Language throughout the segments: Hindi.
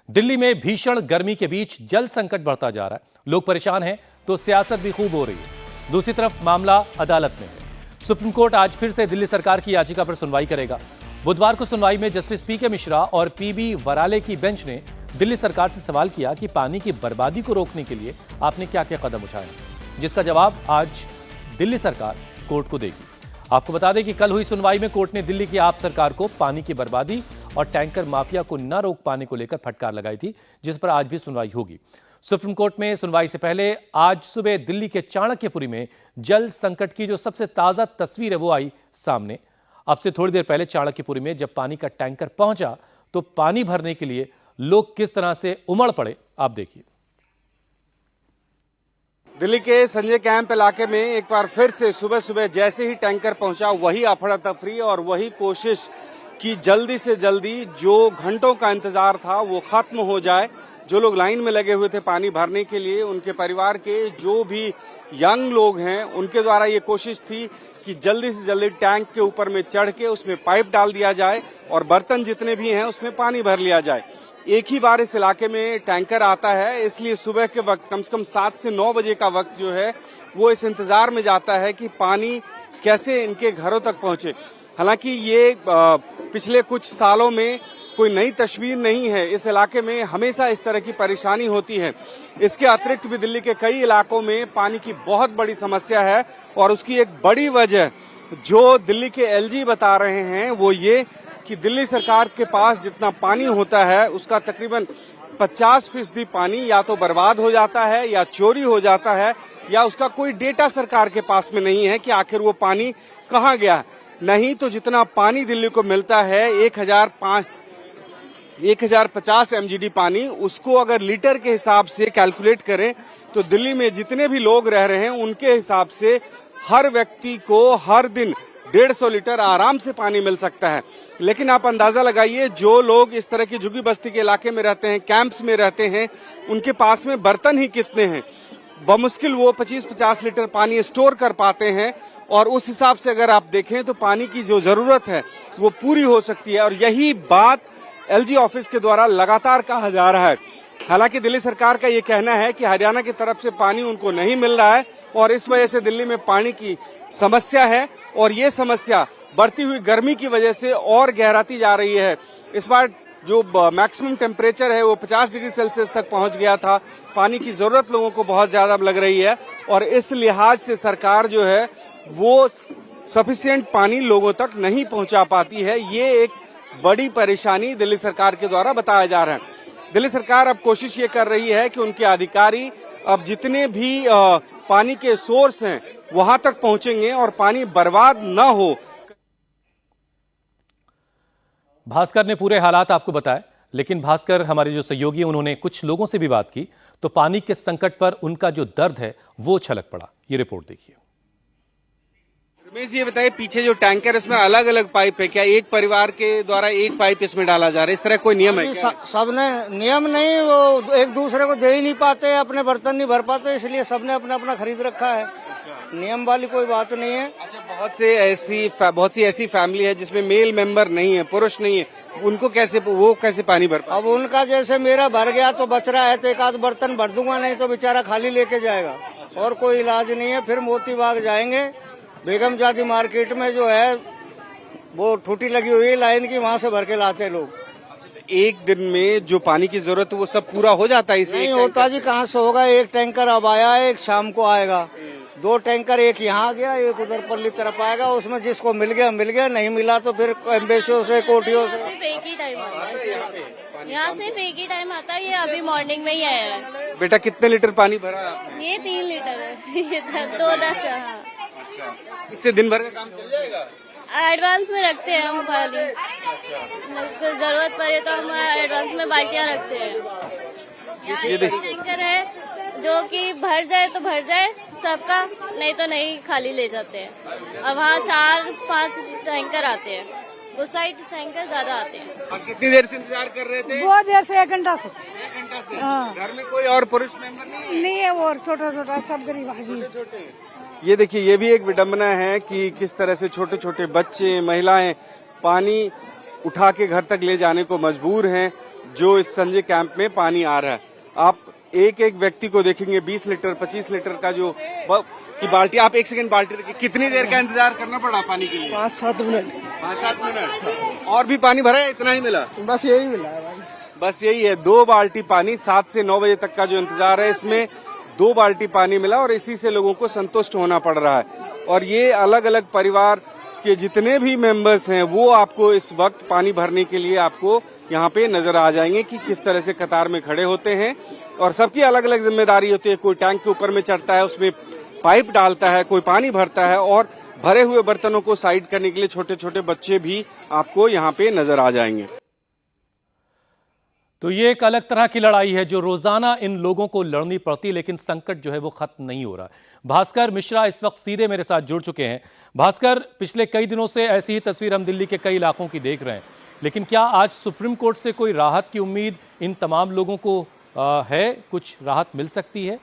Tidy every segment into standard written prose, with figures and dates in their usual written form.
दिल्ली में भीषण गर्मी के बीच जल संकट बढ़ता जा रहा है। लोग परेशान हैं तो सियासत भी खूब हो रही है। दूसरी तरफ मामला अदालत में है। सुप्रीम कोर्ट आज फिर से दिल्ली सरकार की याचिका पर सुनवाई करेगा। बुधवार को सुनवाई में जस्टिस पीके मिश्रा और पीबी वराले की बेंच ने दिल्ली सरकार से सवाल किया कि पानी की बर्बादी को रोकने के लिए आपने क्या क्या कदम उठाए, जिसका जवाब आज दिल्ली सरकार कोर्ट को देगी। आपको बता दें कि कल हुई सुनवाई में कोर्ट ने दिल्ली की आप सरकार को पानी की बर्बादी और टैंकर माफिया को न रोक पाने को लेकर फटकार लगाई थी, जिस पर आज भी सुनवाई होगी। सुप्रीम कोर्ट में सुनवाई से पहले आज सुबह दिल्ली के चाणक्यपुरी में जल संकट की जो सबसे ताजा तस्वीर है वो आई सामने। अब से थोड़ी देर पहले चाणक्यपुरी में जब पानी का टैंकर पहुंचा तो पानी भरने के लिए लोग किस तरह से उमड़ पड़े, आप देखिए। दिल्ली के संजय कैंप इलाके में एक बार फिर से सुबह सुबह जैसे ही टैंकर पहुंचा वही अफरा तफरी और वही कोशिश कि जल्दी से जल्दी जो घंटों का इंतजार था वो खत्म हो जाए। जो लोग लाइन में लगे हुए थे पानी भरने के लिए, उनके परिवार के जो भी यंग लोग हैं, उनके द्वारा ये कोशिश थी कि जल्दी से जल्दी टैंक के ऊपर में चढ़ के उसमें पाइप डाल दिया जाए और बर्तन जितने भी हैं उसमें पानी भर लिया जाए। एक ही बार इस इलाके में टैंकर आता है, इसलिए सुबह के वक्त कम से कम 7 से 9 बजे का वक्त जो है वो इस इंतजार में जाता है कि पानी कैसे इनके घरों तक पहुंचे। हालांकि ये पिछले कुछ सालों में कोई नई तस्वीर नहीं है। इस इलाके में हमेशा इस तरह की परेशानी होती है। इसके अतिरिक्त भी दिल्ली के कई इलाकों में पानी की बहुत बड़ी समस्या है और उसकी एक बड़ी वजह जो दिल्ली के एलजी बता रहे हैं वो ये कि दिल्ली सरकार के पास जितना पानी होता है उसका तकरीबन 50% पानी या तो बर्बाद हो जाता है या चोरी हो जाता है या उसका कोई डेटा सरकार के पास में नहीं है कि आखिर वो पानी कहाँ गया। नहीं तो जितना पानी दिल्ली को मिलता है 1050 MGD पानी, उसको अगर लीटर के हिसाब से कैलकुलेट करें तो दिल्ली में जितने भी लोग रह रहे हैं उनके हिसाब से हर व्यक्ति को हर दिन 150 लीटर आराम से पानी मिल सकता है। लेकिन आप अंदाजा लगाइए, जो लोग इस तरह की झुग्गी बस्ती के इलाके में रहते हैं, कैंप्स में रहते हैं, उनके पास में बर्तन ही कितने हैं। बमुश्किल वो 25-50 लीटर पानी स्टोर कर पाते हैं और उस हिसाब से अगर आप देखें तो पानी की जो जरूरत है वो पूरी हो सकती है। और यही बात एलजी ऑफिस के द्वारा लगातार कहा जा रहा है। हालांकि दिल्ली सरकार का ये कहना है कि हरियाणा की तरफ से पानी उनको नहीं मिल रहा है और इस वजह से दिल्ली में पानी की समस्या है और ये समस्या बढ़ती हुई गर्मी की वजह से और गहराती जा रही है। इस बार जो मैक्सिमम टेम्परेचर है वो 50 डिग्री सेल्सियस तक पहुंच गया था। पानी की जरूरत लोगों को बहुत ज्यादा लग रही है और इस लिहाज से सरकार जो है वो सफिशिएंट पानी लोगों तक नहीं पहुंचा पाती है। ये एक बड़ी परेशानी दिल्ली सरकार के द्वारा बताया जा रहा है। दिल्ली सरकार अब कोशिश ये कर रही है कि उनके अधिकारी अब जितने भी पानी के सोर्स हैं वहां तक पहुंचेंगे और पानी बर्बाद न हो। भास्कर ने पूरे हालात आपको बताए, लेकिन भास्कर हमारे जो सहयोगी हैं उन्होंने कुछ लोगों से भी बात की तो पानी के संकट पर उनका जो दर्द है वो छलक पड़ा। ये रिपोर्ट देखिए। रमेश, ये बताइए, पीछे जो टैंकर है इसमें अलग अलग पाइप है क्या? एक परिवार के द्वारा एक पाइप इसमें डाला जा रहा है, इस तरह कोई नियम है क्या? सबने नियम नहीं, वो एक दूसरे को दे ही नहीं पाते, अपने बर्तन नहीं भर पाते, इसलिए सबने अपना अपना खरीद रखा है। नियम वाली कोई बात नहीं है। अच्छा, बहुत सी ऐसी फैमिली है जिसमें मेल मेंबर नहीं है, पुरुष नहीं है, उनको कैसे पानी भर? अब उनका जैसे मेरा भर गया तो बच रहा है तो एक आध बर्तन भर दूंगा, नहीं तो बेचारा खाली लेके जाएगा और कोई इलाज नहीं है। फिर मोती बाग जाएंगे, बेगम जादी मार्केट में जो है वो ठूटी लगी हुई है लाइन की, वहाँ से भर के लाते लोग। एक दिन में जो पानी की जरूरत है वो सब पूरा हो जाता है? नहीं होता जी, कहाँ से होगा। एक टैंकर अब आया है, एक शाम को आएगा। 2 टैंकर, एक यहाँ आ गया, एक उधर पल्ली तरफ आएगा। उसमें जिसको मिल गया, नहीं मिला तो फिर एम्बेसियों से, कोटियों से। सिर्फ एक ही टाइम आता है यहाँ, सिर्फ एक ही टाइम आता है। ये अभी मॉर्निंग में ही आया है। बेटा, कितने लीटर पानी भरा है आपने? ये 3 लीटर है। ये 2-10 है। हाँ, इससे दिन भर का काम चल जाएगा? एडवांस में रखते हैं हम खाली, जरूरत पड़े तो हम एडवांस में बाल्टियाँ रखते हैं। ये टैंकर है जो कि भर जाए तो भर जाए सबका, नहीं तो नहीं, खाली ले जाते हैं। और वहाँ 4-5 टैंकर आते हैं, उस साइड टैंकर ज्यादा आते हैं। और कितनी देर से इंतजार कर रहे थे? बहुत देर से, 1 घंटा से। 1 घंटा से? हाँ। घर में कोई और पुरुष मेंबर नहीं है? वो छोटा सब गरीब आदमी। छोटे। ये देखिए, ये भी एक विडंबना है कि किस तरह से छोटे छोटे बच्चे, महिलाएं पानी उठा के घर तक ले जाने को मजबूर हैं। जो इस संजय कैंप में पानी आ रहा है। आप एक एक व्यक्ति को देखेंगे 20 लीटर 25 लीटर का जो की बाल्टी, आप एक सेकंड बाल्टी रखिए। कितनी देर का इंतजार करना पड़ा पानी के लिए? 5-7 मिनट। 5-7 मिनट। और भी पानी भरा है? इतना ही मिला? बस यही मिला है भाई। बस यही है, 2 बाल्टी पानी। 7 से 9 बजे तक का जो इंतजार है, इसमें 2 बाल्टी पानी मिला और इसी से लोगों को संतुष्ट होना पड़ रहा है। और ये अलग अलग परिवार के जितने भी मेंबर्स हैं वो आपको इस वक्त पानी भरने के लिए आपको यहाँ पे नजर आ जाएंगे कि किस तरह से कतार में खड़े होते हैं। और सबकी अलग अलग जिम्मेदारी होती है। कोई टैंक के ऊपर में चढ़ता है, उसमें पाइप डालता है, कोई पानी भरता है, और भरे हुए बर्तनों को साइड करने के लिए छोटे छोटे बच्चे भी आपको यहाँ पे नजर आ जाएंगे। तो ये एक अलग तरह की लड़ाई है जो रोजाना इन लोगों को लड़नी पड़ती है, लेकिन संकट जो है वो खत्म नहीं हो रहा। भास्कर मिश्रा इस वक्त सीधे मेरे साथ जुड़ चुके हैं। भास्कर, पिछले कई दिनों से ऐसी ही तस्वीर हम दिल्ली के कई इलाकों की देख रहे हैं, लेकिन क्या आज सुप्रीम कोर्ट से कोई राहत की उम्मीद इन तमाम लोगों को है? कुछ राहत मिल सकती है?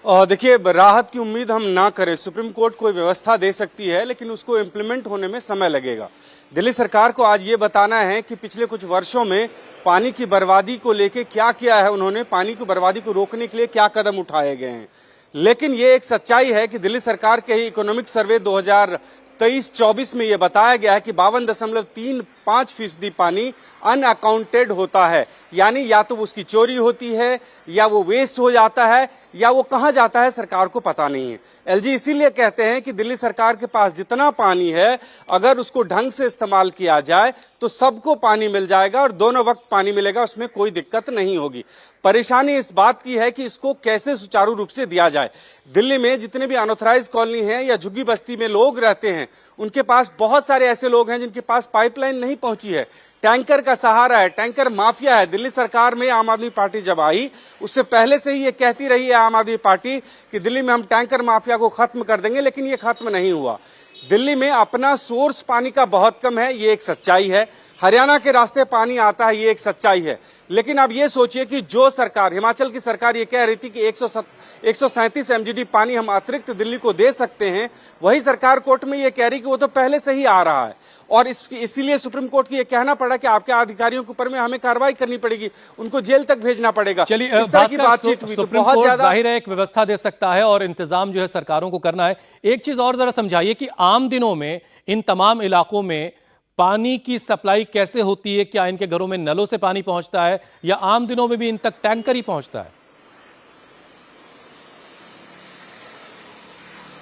देखिए, राहत की उम्मीद हम ना करें। सुप्रीम कोर्ट कोई व्यवस्था दे सकती है, लेकिन उसको इम्प्लीमेंट होने में समय लगेगा। दिल्ली सरकार को आज ये बताना है कि पिछले कुछ वर्षों में पानी की बर्बादी को लेके क्या किया है उन्होंने, पानी की बर्बादी को रोकने के लिए क्या कदम उठाए गए हैं। लेकिन ये एक सच्चाई है कि दिल्ली सरकार के ही इकोनॉमिक सर्वे 2023-24 में ये बताया गया है कि 52.35% पानी अनअकाउंटेड होता है, यानी या तो उसकी चोरी होती है या वो वेस्ट हो जाता है या वो कहां जाता है सरकार को पता नहीं है। एलजी इसीलिए कहते हैं कि दिल्ली सरकार के पास जितना पानी है, अगर उसको ढंग से इस्तेमाल किया जाए तो सबको पानी मिल जाएगा और दोनों वक्त पानी मिलेगा, उसमें कोई दिक्कत नहीं होगी। परेशानी इस बात की है कि इसको कैसे सुचारू रूप से दिया जाए। दिल्ली में जितने भी अनऑथराइज्ड कॉलोनी हैं या झुग्गी बस्ती में लोग रहते हैं, उनके पास बहुत सारे ऐसे लोग हैं जिनके पास पाइपलाइन नहीं पहुंची है, टैंकर का सहारा है, टैंकर माफिया है। दिल्ली सरकार में आम आदमी पार्टी जब आई, उससे पहले से ही ये कहती रही है आम आदमी पार्टी कि दिल्ली में हम टैंकर माफिया को खत्म कर देंगे, लेकिन ये खत्म नहीं हुआ। दिल्ली में अपना सोर्स पानी का बहुत कम है, ये एक सच्चाई है। हरियाणा के रास्ते पानी आता है, ये एक सच्चाई है। लेकिन अब ये सोचिए कि जो सरकार, हिमाचल की सरकार ये कह रही थी कि 137 MGD पानी हम अतिरिक्त दिल्ली को दे सकते हैं, वही सरकार कोर्ट में ये कह रही कि वो तो पहले से ही आ रहा है। और इसीलिए सुप्रीम कोर्ट को ये कहना पड़ा कि आपके अधिकारियों के ऊपर में हमें कार्रवाई करनी पड़ेगी, उनको जेल तक भेजना पड़ेगा। चलिए, इस तरह की बातचीत हुई तो बहुत ज्यादा जाहिर है एक व्यवस्था दे सकता है और इंतजाम जो है सरकारों को करना है। एक चीज और जरा समझाइए कि आम दिनों में इन तमाम इलाकों में पानी की सप्लाई कैसे होती है? क्या इनके घरों में नलों से पानी पहुंचता है या आम दिनों में भी इन तक टैंकर ही पहुंचता है?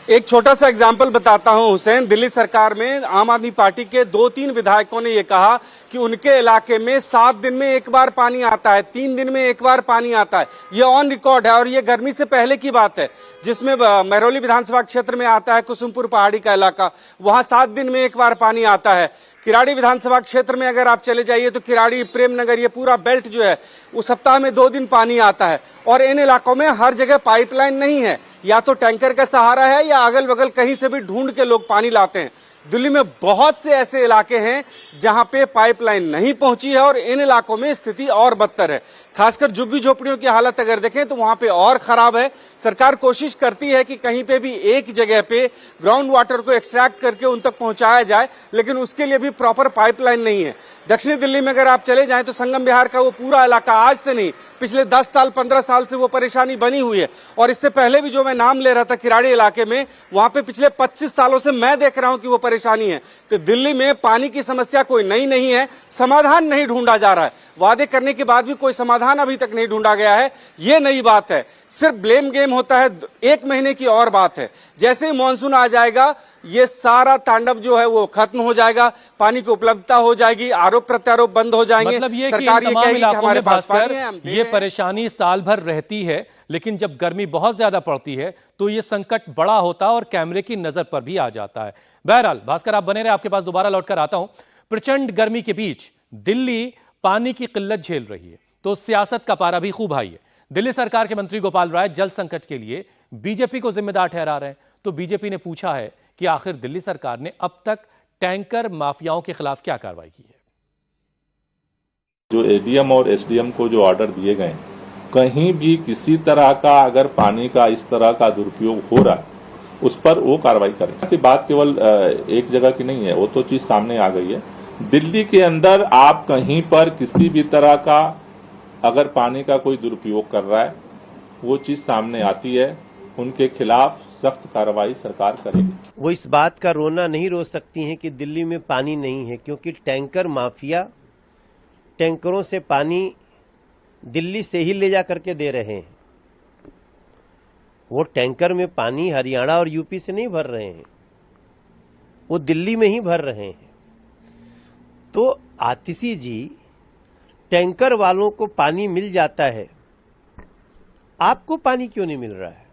एक छोटा सा एग्जाम्पल बताता हूं हुसैन। दिल्ली सरकार में आम आदमी पार्टी के 2-3 विधायकों ने यह कहा कि उनके इलाके में 7 दिन में एक बार पानी आता है, 3 दिन में एक बार पानी आता है। ये ऑन रिकॉर्ड है और ये गर्मी से पहले की बात है, जिसमें महरौली विधानसभा क्षेत्र में आता है कुसुमपुर पहाड़ी का इलाका, वहां 7 दिन में एक बार पानी आता है। किराड़ी विधानसभा क्षेत्र में अगर आप चले जाइए तो किराड़ी, प्रेमनगर, ये पूरा बेल्ट जो है वो सप्ताह में 2 दिन पानी आता है। और इन इलाकों में हर जगह पाइपलाइन नहीं है, या तो टैंकर का सहारा है या अगल बगल कहीं से भी ढूंढ के लोग पानी लाते हैं। दिल्ली में बहुत से ऐसे इलाके हैं जहां पे पाइपलाइन नहीं पहुंची है और इन इलाकों में स्थिति और बदतर है। खासकर झुग्गी झोपड़ियों की हालत अगर देखें तो वहां पे और खराब है। सरकार कोशिश करती है कि कहीं पे भी एक जगह पे ग्राउंड वाटर को एक्सट्रैक्ट करके उन तक पहुंचाया जाए, लेकिन उसके लिए भी प्रॉपर पाइपलाइन नहीं है। दक्षिणी दिल्ली में अगर आप चले जाएं तो संगम विहार का वो पूरा इलाका आज से नहीं, पिछले 10 साल 15 साल से वो परेशानी बनी हुई है। और इससे पहले भी जो मैं नाम ले रहा था किराड़ी इलाके में, वहां पे पिछले 25 सालों से मैं देख रहा हूं कि वो परेशानी है। तो दिल्ली में पानी की समस्या कोई नई नहीं है, समाधान नहीं ढूंढा जा रहा है। वादे करने के बाद भी कोई समाधान अभी तक नहीं ढूंढा गया है, ये नई बात है। सिर्फ ब्लेम गेम होता है। 1 महीने की और बात है, जैसे ही मानसून आ जाएगा ये सारा तांडव जो है वो खत्म हो जाएगा, पानी की उपलब्धता हो जाएगी, आरोप प्रत्यारोप बंद हो जाएंगे। मतलब ये सरकार कि इन तमाम इलाकों में भास्कर ये ये परेशानी साल भर रहती है, लेकिन जब गर्मी बहुत ज्यादा पड़ती है तो ये संकट बड़ा होता है और कैमरे की नजर पर भी आ जाता है। बहरहाल भास्कर, आप बने रहे, आपके पास दोबारा लौटकर आता हूं। प्रचंड गर्मी के बीच दिल्ली पानी की किल्लत झेल रही है तो सियासत का पारा भी खूब हाई है। दिल्ली सरकार के मंत्री गोपाल राय जल संकट के लिए बीजेपी को जिम्मेदार ठहरा रहे हैं, तो बीजेपी ने पूछा है कि आखिर दिल्ली सरकार ने अब तक टैंकर माफियाओं के खिलाफ क्या कार्रवाई की है। जो एडीएम और एसडीएम को जो ऑर्डर दिए गए, कहीं भी किसी तरह का अगर पानी का इस तरह का दुरुपयोग हो रहा है उस पर वो कार्रवाई करें। कि बात केवल एक जगह की नहीं है, वो तो चीज सामने आ गई है। दिल्ली के अंदर आप कहीं पर किसी भी तरह का अगर पानी का कोई दुरुपयोग कर रहा है, वो चीज सामने आती है, उनके खिलाफ सख्त कार्रवाई सरकार करेगी। वो इस बात का रोना नहीं रो सकती हैं कि दिल्ली में पानी नहीं है, क्योंकि टैंकर माफिया टैंकरों से पानी दिल्ली से ही ले जा करके दे रहे हैं। वो टैंकर में पानी हरियाणा और यूपी से नहीं भर रहे हैं, वो दिल्ली में ही भर रहे हैं। तो आतिशी जी, टैंकर वालों को पानी मिल जाता है, आपको पानी क्यों नहीं मिल रहा है?